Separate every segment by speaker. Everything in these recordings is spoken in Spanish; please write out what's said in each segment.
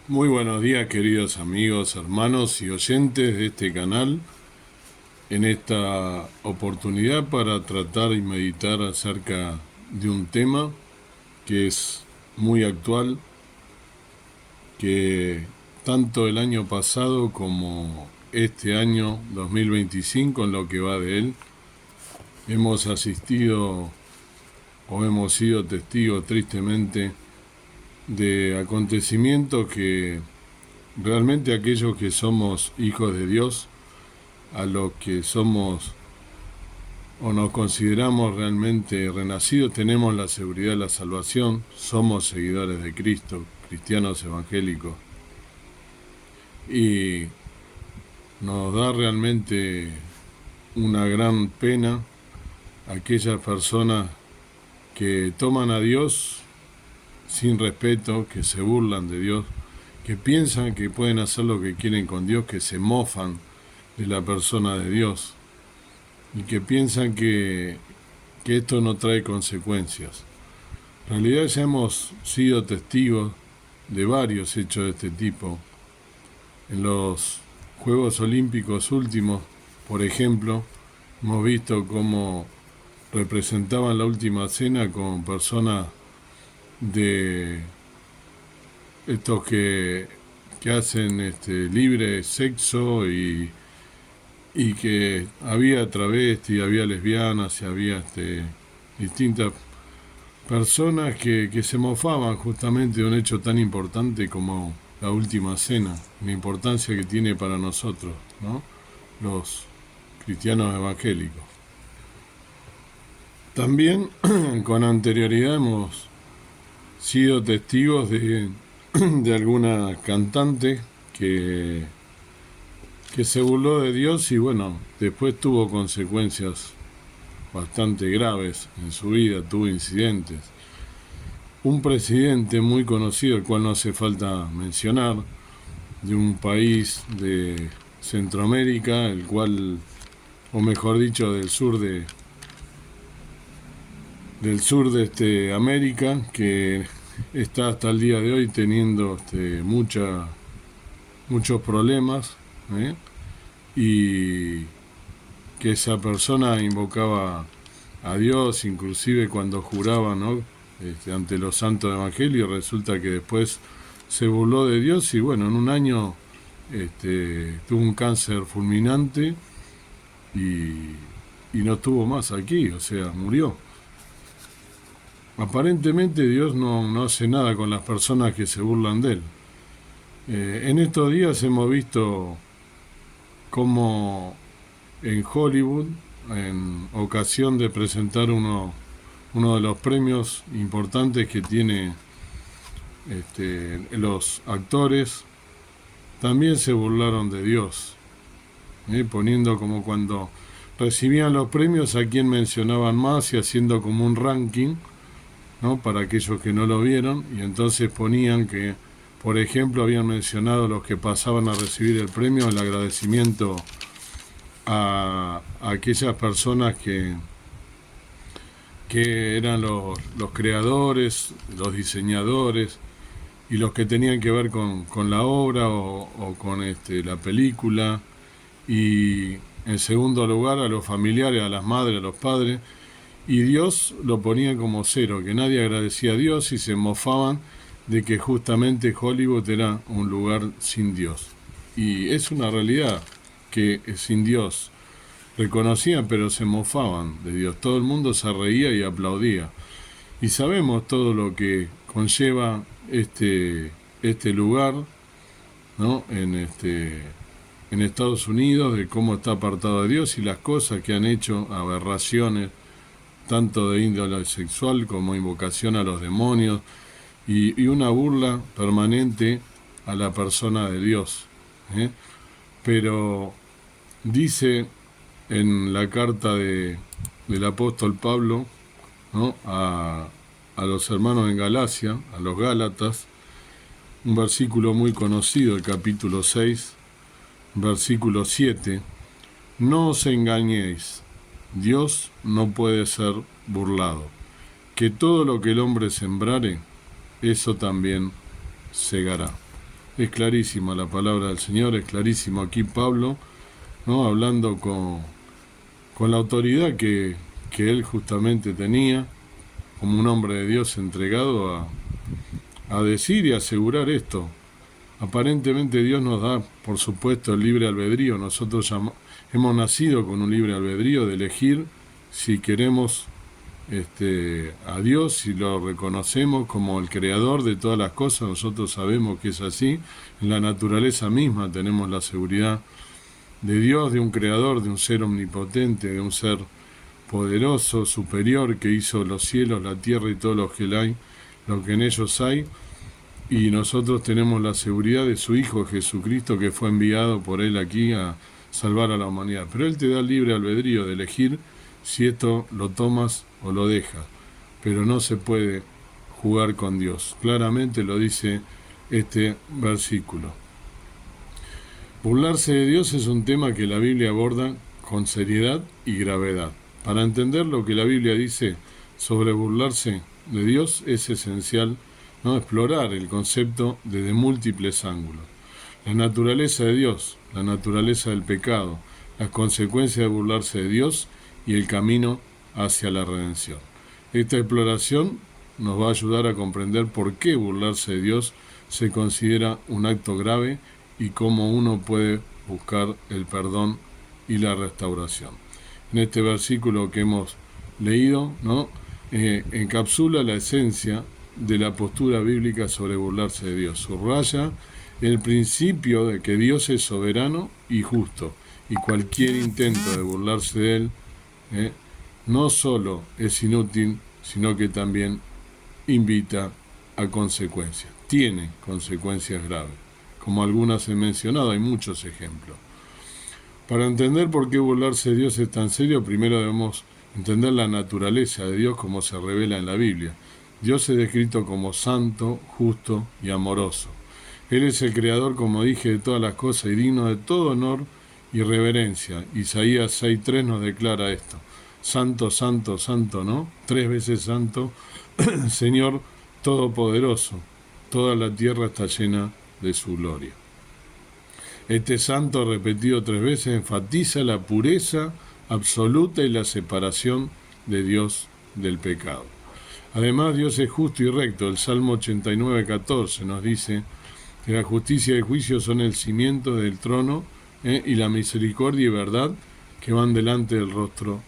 Speaker 1: Muy buenos días, queridos amigos, hermanos y oyentes de este canal. En esta oportunidad para tratar y meditar acerca de un tema que es muy actual, que tanto el año pasado como este año 2025, en lo que va de él, hemos asistido o hemos sido testigos tristemente de acontecimientos que realmente aquellos que somos hijos de Dios, a los que somos o nos consideramos realmente renacidos, tenemos la seguridad de la salvación, somos seguidores de Cristo, cristianos evangélicos, y nos da realmente una gran pena aquellas personas que toman a Dios sin respeto, que se burlan de Dios, que piensan que pueden hacer lo que quieren con Dios, que se mofan de la persona de Dios y que piensan que esto no trae consecuencias. En realidad ya hemos sido testigos de varios hechos de este tipo. En los Juegos Olímpicos últimos, por ejemplo, hemos visto cómo representaban la última cena con personas de estos que hacen libre sexo y que había travestis, había lesbianas y había distintas personas que se mofaban justamente de un hecho tan importante como la última cena, la importancia que tiene para nosotros, ¿no? Los cristianos evangélicos. También con anterioridad hemos sido testigos de alguna cantante que se burló de Dios y bueno, después tuvo consecuencias bastante graves en su vida, tuvo incidentes. Un presidente muy conocido, el cual no hace falta mencionar, de un país de Centroamérica, el cual, o mejor dicho, del sur de América, que está hasta el día de hoy teniendo muchos problemas, ¿eh? Y que esa persona invocaba a Dios, inclusive cuando juraba, ¿no? Ante los santos evangelios, resulta que después se burló de Dios y bueno, en un año tuvo un cáncer fulminante y, y no estuvo más aquí, o sea, murió. Aparentemente Dios no hace nada con las personas que se burlan de él. En estos días hemos visto cómo en Hollywood, en ocasión de presentar uno de los premios importantes que tiene los actores, también se burlaron de Dios, poniendo como cuando recibían los premios a quien mencionaban más y haciendo como un ranking, ¿no? Para aquellos que no lo vieron, y entonces ponían que, por ejemplo, habían mencionado los que pasaban a recibir el premio, el agradecimiento a aquellas personas que eran los creadores, los diseñadores y los que tenían que ver con la obra o con la película, y en segundo lugar a los familiares, a las madres, a los padres, y Dios lo ponía como cero, que nadie agradecía a Dios y se mofaban de que justamente Hollywood era un lugar sin Dios. Y es una realidad que sin Dios reconocían, pero se mofaban de Dios. Todo el mundo se reía y aplaudía. Y sabemos todo lo que conlleva este lugar, ¿no? En Estados Unidos, de cómo está apartado de Dios y las cosas que han hecho, aberraciones, tanto de índole sexual como invocación a los demonios y una burla permanente a la persona de Dios. ¿eh? Pero dice en la carta del apóstol Pablo, ¿no? a los hermanos en Galacia, a los Gálatas, un versículo muy conocido, el capítulo 6, versículo 7, no os engañéis, Dios no puede ser burlado, que todo lo que el hombre sembrare, eso también segará. Es clarísima la palabra del Señor, es clarísimo aquí Pablo, ¿no? Hablando con la autoridad que él justamente tenía, como un hombre de Dios entregado a decir y asegurar esto. Aparentemente Dios nos da, por supuesto, el libre albedrío. Nosotros hemos nacido con un libre albedrío de elegir si queremos a Dios, si lo reconocemos como el creador de todas las cosas. Nosotros sabemos que es así. En la naturaleza misma tenemos la seguridad de Dios, de un creador, de un ser omnipotente, de un ser poderoso, superior, que hizo los cielos, la tierra y todo lo que en ellos hay. Y nosotros tenemos la seguridad de su Hijo Jesucristo, que fue enviado por Él aquí a salvar a la humanidad. Pero Él te da el libre albedrío de elegir si esto lo tomas o lo dejas. Pero no se puede jugar con Dios. Claramente lo dice este versículo. Burlarse de Dios es un tema que la Biblia aborda con seriedad y gravedad. Para entender lo que la Biblia dice sobre burlarse de Dios es esencial, ¿no?, explorar el concepto desde múltiples ángulos. La naturaleza de Dios, la naturaleza del pecado, las consecuencias de burlarse de Dios y el camino hacia la redención. Esta exploración nos va a ayudar a comprender por qué burlarse de Dios se considera un acto grave y cómo uno puede buscar el perdón y la restauración. En este versículo que hemos leído, ¿no?, encapsula la esencia de la postura bíblica sobre burlarse de Dios. Subraya el principio de que Dios es soberano y justo, y cualquier intento de burlarse de Él no solo es inútil, sino que también invita a consecuencias. Tiene consecuencias graves. Como algunas he mencionado, hay muchos ejemplos. Para entender por qué burlarse de Dios es tan serio, primero debemos entender la naturaleza de Dios como se revela en la Biblia. Dios es descrito como santo, justo y amoroso. Él es el creador, como dije, de todas las cosas y digno de todo honor y reverencia. Isaías 6:3 nos declara esto. Santo, santo, santo, ¿no? 3 veces santo, Señor Todopoderoso. Toda la tierra está llena de su gloria. Este santo, repetido 3 veces, enfatiza la pureza absoluta y la separación de Dios del pecado. Además, Dios es justo y recto. El Salmo 89:14 nos dice que la justicia y el juicio son el cimiento del trono y la misericordia y verdad que van delante del rostro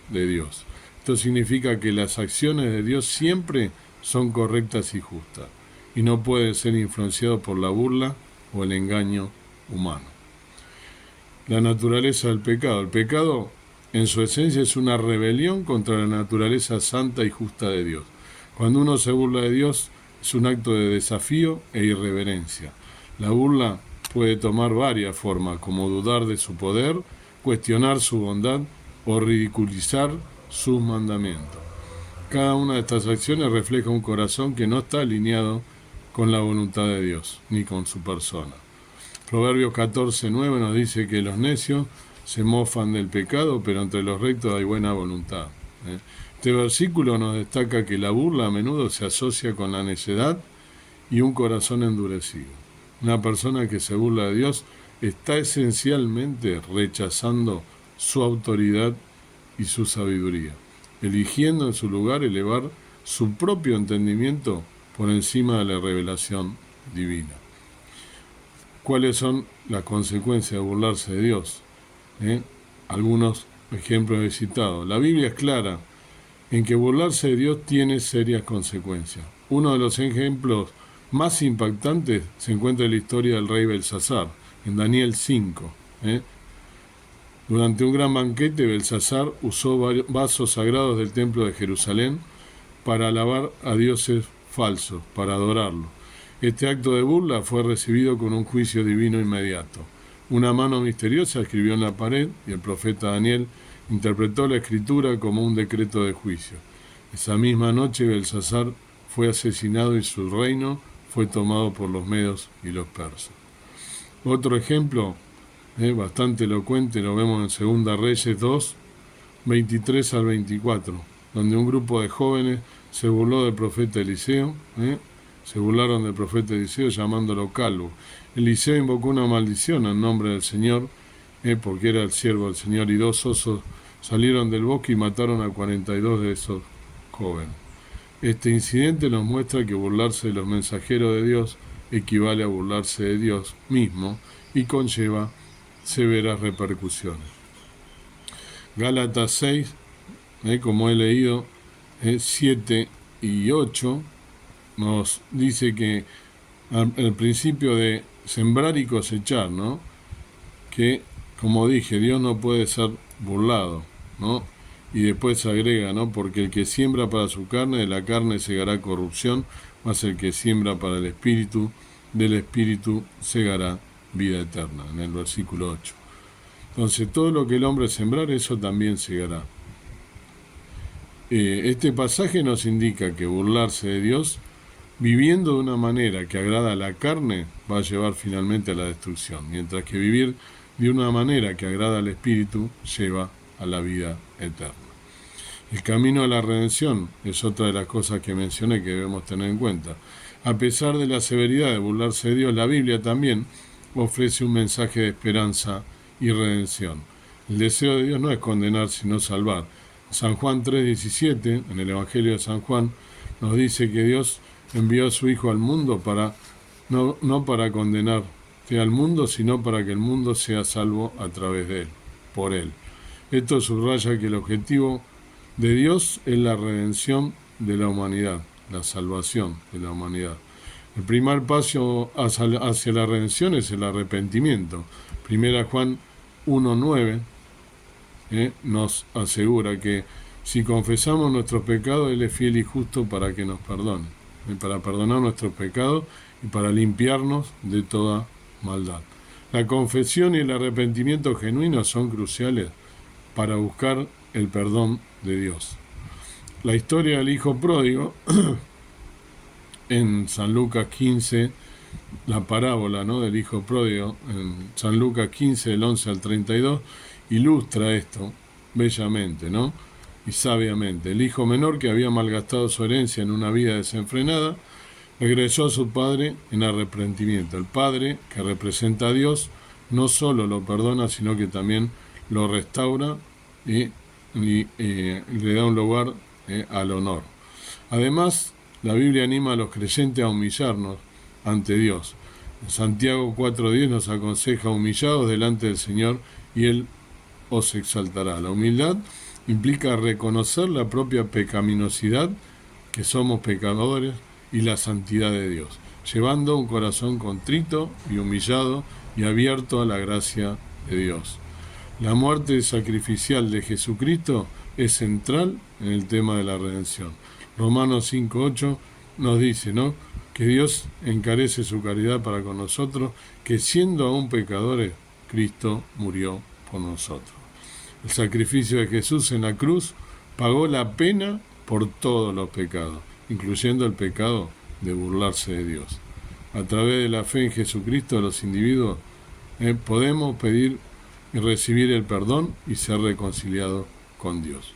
Speaker 1: de Dios. Esto significa que las acciones de Dios siempre son correctas y justas y no pueden ser influenciados por la burla o el engaño humano. La naturaleza del pecado. El pecado en su esencia es una rebelión contra la naturaleza santa y justa de Dios. Cuando uno se burla de Dios es un acto de desafío e irreverencia. La burla puede tomar varias formas, como dudar de su poder, cuestionar su bondad o ridiculizar sus mandamientos. Cada una de estas acciones refleja un corazón que no está alineado con la voluntad de Dios, ni con su persona. Proverbios 14:9 nos dice que los necios se mofan del pecado, pero entre los rectos hay buena voluntad. Este versículo nos destaca que la burla a menudo se asocia con la necedad y un corazón endurecido. Una persona que se burla de Dios está esencialmente rechazando su autoridad y su sabiduría, eligiendo en su lugar elevar su propio entendimiento por encima de la revelación divina. ¿Cuáles son las consecuencias de burlarse de Dios? Algunos ejemplos he citado. La Biblia es clara en que burlarse de Dios tiene serias consecuencias. Uno de los ejemplos más impactantes se encuentra en la historia del rey Belsasar, en Daniel 5. Durante un gran banquete, Belsasar usó vasos sagrados del templo de Jerusalén para alabar a dioses falsos, para adorarlos. Este acto de burla fue recibido con un juicio divino inmediato. Una mano misteriosa escribió en la pared y el profeta Daniel interpretó la escritura como un decreto de juicio. Esa misma noche Belsasar fue asesinado y su reino fue tomado por los medos y los persas. Otro ejemplo bastante elocuente lo vemos en 2 Reyes 2, 23 al 24, donde un grupo de jóvenes se burló del profeta Eliseo, Se burlaron del profeta Eliseo llamándolo calvo. Eliseo invocó una maldición en nombre del Señor, porque era el siervo del Señor, y 2 osos salieron del bosque y mataron a 42 de esos jóvenes. Este incidente nos muestra que burlarse de los mensajeros de Dios equivale a burlarse de Dios mismo y conlleva severas repercusiones. Gálatas 6, como he leído, 7 y 8, nos dice que al principio de sembrar y cosechar, ¿no? Que, como dije, Dios no puede ser burlado, ¿no? Y después agrega, ¿no? Porque el que siembra para su carne, de la carne segará corrupción, mas el que siembra para el Espíritu, del Espíritu segará vida eterna, en el versículo 8. Entonces, todo lo que el hombre sembrar, eso también segará. Este pasaje nos indica que burlarse de Dios, viviendo de una manera que agrada a la carne, va a llevar finalmente a la destrucción, mientras que vivir de una manera que agrada al Espíritu lleva a la vida eterna. El camino a la redención es otra de las cosas que mencioné que debemos tener en cuenta. A pesar de la severidad de burlarse de Dios, la Biblia también ofrece un mensaje de esperanza y redención. El deseo de Dios no es condenar, sino salvar. San Juan 3:17, en el Evangelio de San Juan, nos dice que Dios envió a su Hijo al mundo no para condenarte al mundo, sino para que el mundo sea salvo a través de él, por él. Esto subraya que el objetivo de Dios es la redención de la humanidad, la salvación de la humanidad. El primer paso hacia la redención es el arrepentimiento. 1 Juan 1:9 nos asegura que si confesamos nuestros pecados, Él es fiel y justo para que nos perdone, para perdonar nuestros pecados y para limpiarnos de toda maldad. La confesión y el arrepentimiento genuino son cruciales para buscar el perdón de Dios. La historia del hijo pródigo, en San Lucas 15, la parábola, ¿no?, del hijo pródigo, en San Lucas 15, del 11 al 32, ilustra esto bellamente, ¿no?, y sabiamente. El hijo menor, que había malgastado su herencia en una vida desenfrenada, regresó a su padre en arrepentimiento. El padre, que representa a Dios, no solo lo perdona, sino que también lo restaura y le da un lugar al honor. Además, la Biblia anima a los creyentes a humillarnos ante Dios. En Santiago 4:10 nos aconseja: humillados delante del Señor y Él os exaltará. La humildad implica reconocer la propia pecaminosidad, que somos pecadores, y la santidad de Dios, llevando un corazón contrito y humillado y abierto a la gracia de Dios. La muerte sacrificial de Jesucristo es central en el tema de la redención. Romanos 5:8 nos dice, ¿no?, que Dios encarece su caridad para con nosotros, que siendo aún pecadores, Cristo murió por nosotros. El sacrificio de Jesús en la cruz pagó la pena por todos los pecados, incluyendo el pecado de burlarse de Dios. A través de la fe en Jesucristo, los individuos podemos pedir y recibir el perdón y ser reconciliados con Dios.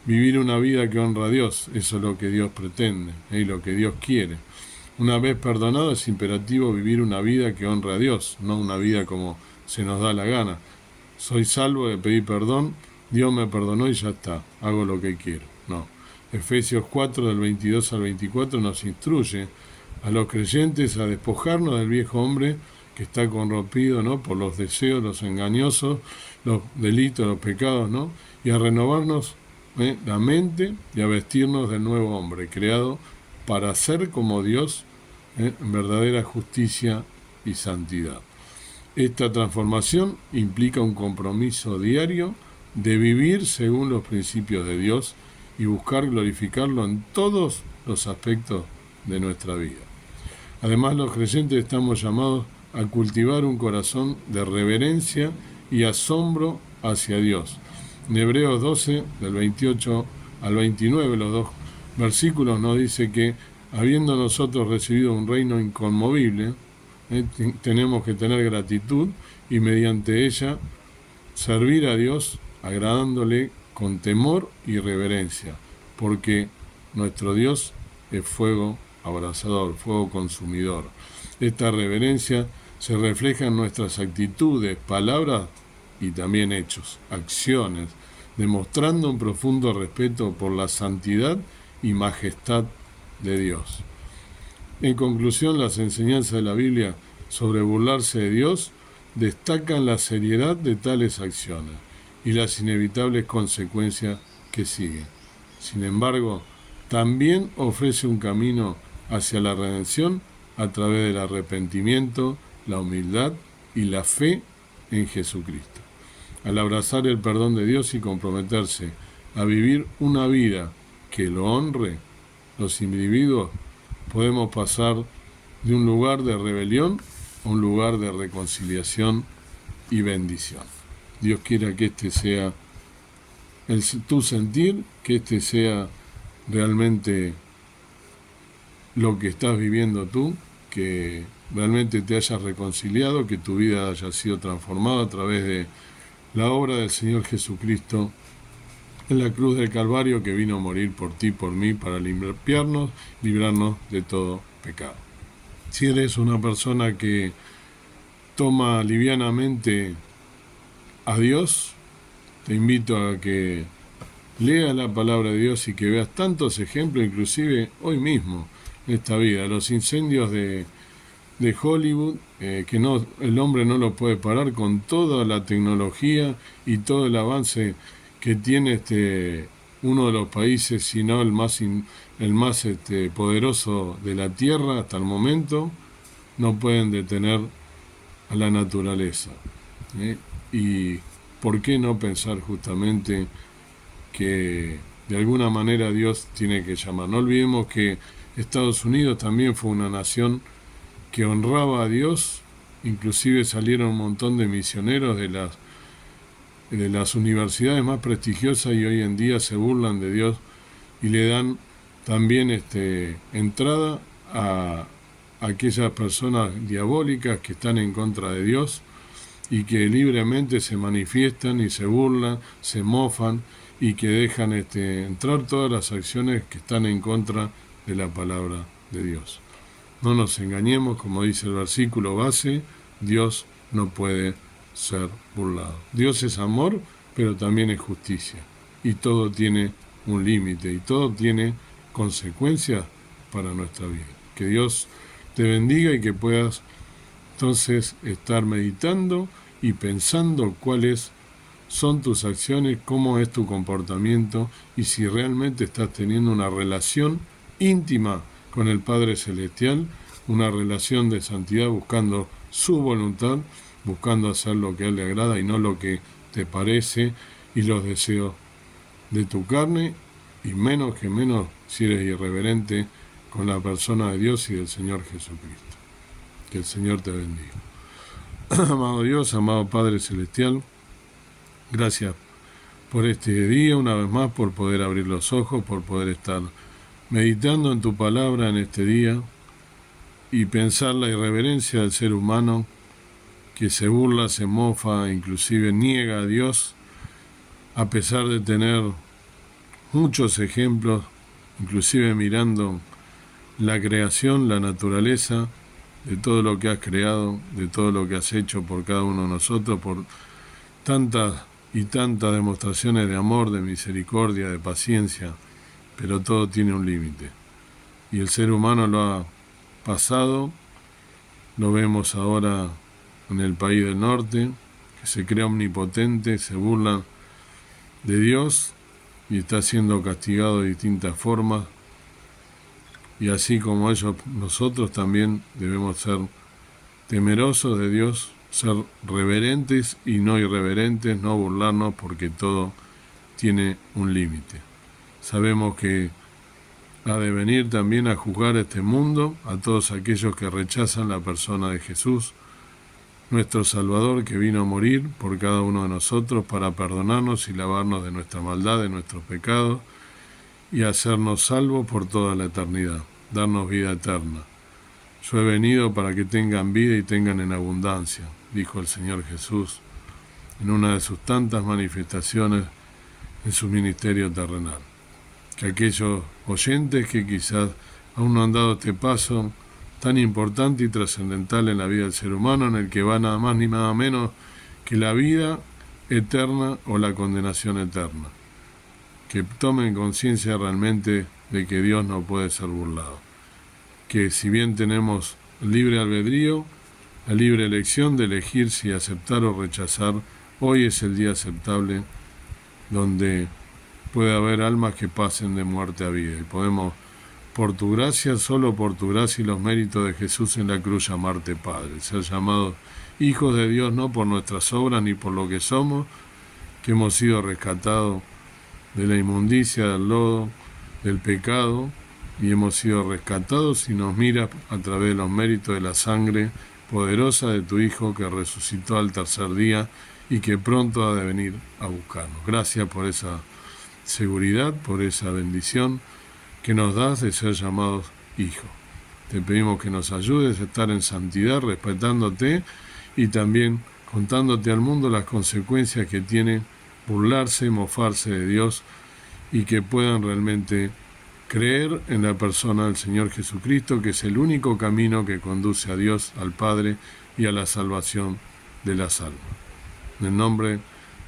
Speaker 1: Vivir una vida que honra a Dios, eso es lo que Dios pretende y lo que Dios quiere. Una vez perdonado, es imperativo vivir una vida que honra a Dios, no una vida como se nos da la gana. Soy salvo de pedir perdón, Dios me perdonó y ya está, hago lo que quiero. No. Efesios 4, del 22 al 24, nos instruye a los creyentes a despojarnos del viejo hombre que está corrompido, ¿no?, por los deseos, los engañosos, los delitos, los pecados, ¿no?, y a renovarnos la mente y a vestirnos del nuevo hombre, creado para ser como Dios, en verdadera justicia y santidad. Esta transformación implica un compromiso diario de vivir según los principios de Dios y buscar glorificarlo en todos los aspectos de nuestra vida. Además, los creyentes estamos llamados a cultivar un corazón de reverencia y asombro hacia Dios. En Hebreos 12, del 28 al 29, los dos versículos nos dice que, habiendo nosotros recibido un reino inconmovible, tenemos que tener gratitud y mediante ella servir a Dios agradándole con temor y reverencia, porque nuestro Dios es fuego abrasador, fuego consumidor. Esta reverencia se refleja en nuestras actitudes, palabras y también hechos, acciones, demostrando un profundo respeto por la santidad y majestad de Dios. En conclusión, las enseñanzas de la Biblia sobre burlarse de Dios destacan la seriedad de tales acciones y las inevitables consecuencias que siguen. Sin embargo, también ofrece un camino hacia la redención a través del arrepentimiento, la humildad y la fe en Jesucristo. Al abrazar el perdón de Dios y comprometerse a vivir una vida que lo honre, los individuos podemos pasar de un lugar de rebelión a un lugar de reconciliación y bendición. Dios quiera que este sea tu sentir, que este sea realmente lo que estás viviendo tú, que realmente te hayas reconciliado, que tu vida haya sido transformada a través de la obra del Señor Jesucristo en la cruz del Calvario, que vino a morir por ti, por mí, para librarnos de todo pecado. Si eres una persona que toma livianamente a Dios, te invito a que leas la palabra de Dios y que veas tantos ejemplos, inclusive hoy mismo, en esta vida. Los incendios de Hollywood, que el hombre no lo puede parar con toda la tecnología y todo el avance que tiene uno de los países, si no el más poderoso de la Tierra hasta el momento. No pueden detener a la naturaleza. Y ¿por qué no pensar justamente que de alguna manera Dios tiene que llamar? No olvidemos que Estados Unidos también fue una nación que honraba a Dios, inclusive salieron un montón de misioneros de las universidades más prestigiosas y hoy en día se burlan de Dios y le dan también entrada a aquellas personas diabólicas que están en contra de Dios y que libremente se manifiestan y se burlan, se mofan y que dejan entrar todas las acciones que están en contra de la palabra de Dios. No nos engañemos, como dice el versículo base, Dios no puede ser burlado. Dios es amor, pero también es justicia. Y todo tiene un límite y todo tiene consecuencias para nuestra vida. Que Dios te bendiga y que puedas entonces estar meditando y pensando cuáles son tus acciones, cómo es tu comportamiento y si realmente estás teniendo una relación íntima con el Padre Celestial, una relación de santidad buscando su voluntad, buscando hacer lo que a Él le agrada y no lo que te parece y los deseos de tu carne, y menos si eres irreverente con la persona de Dios y del Señor Jesucristo. Que el Señor te bendiga. Amado Dios, amado Padre Celestial, gracias por este día, una vez más, por poder abrir los ojos, por poder estar meditando en tu palabra en este día y pensar la irreverencia del ser humano que se burla, se mofa, inclusive niega a Dios, a pesar de tener muchos ejemplos, inclusive mirando la creación, la naturaleza, de todo lo que has creado, de todo lo que has hecho por cada uno de nosotros, por tantas y tantas demostraciones de amor, de misericordia, de paciencia, pero todo tiene un límite. Y el ser humano lo ha pasado, lo vemos ahora en el país del norte, que se cree omnipotente, se burlan de Dios y está siendo castigado de distintas formas. Y así como ellos, nosotros también debemos ser temerosos de Dios, ser reverentes y no irreverentes, no burlarnos, porque todo tiene un límite. Sabemos que ha de venir también a juzgar este mundo, a todos aquellos que rechazan la persona de Jesús, nuestro Salvador, que vino a morir por cada uno de nosotros para perdonarnos y lavarnos de nuestra maldad, de nuestros pecados, y hacernos salvos por toda la eternidad, darnos vida eterna. Yo he venido para que tengan vida y tengan en abundancia, dijo el Señor Jesús en una de sus tantas manifestaciones en su ministerio terrenal. Que aquellos oyentes que quizás aún no han dado este paso tan importante y trascendental en la vida del ser humano, en el que va nada más ni nada menos que la vida eterna o la condenación eterna. Que tomen conciencia realmente de que Dios no puede ser burlado. Que si bien tenemos libre albedrío, la libre elección de elegir si aceptar o rechazar, hoy es el día aceptable donde puede haber almas que pasen de muerte a vida. Y podemos, por tu gracia, solo por tu gracia y los méritos de Jesús en la cruz, llamarte Padre. Ser llamados hijos de Dios no por nuestras obras ni por lo que somos, que hemos sido rescatados de la inmundicia, del lodo, del pecado, y hemos sido rescatados y nos miras a través de los méritos de la sangre poderosa de tu Hijo que resucitó al tercer día y que pronto ha de venir a buscarnos. Gracias por esa seguridad, por esa bendición que nos das de ser llamados hijos. Te pedimos que nos ayudes a estar en santidad, respetándote y también contándote al mundo las consecuencias que tiene burlarse, mofarse de Dios, y que puedan realmente creer en la persona del Señor Jesucristo, que es el único camino que conduce a Dios, al Padre y a la salvación de las almas. En el nombre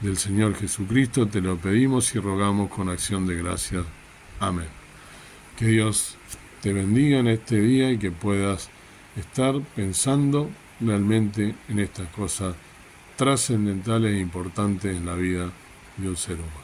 Speaker 1: del Señor Jesucristo te lo pedimos y rogamos con acción de gracias. Amén. Que Dios te bendiga en este día y que puedas estar pensando realmente en estas cosas trascendentales e importantes en la vida de un ser humano.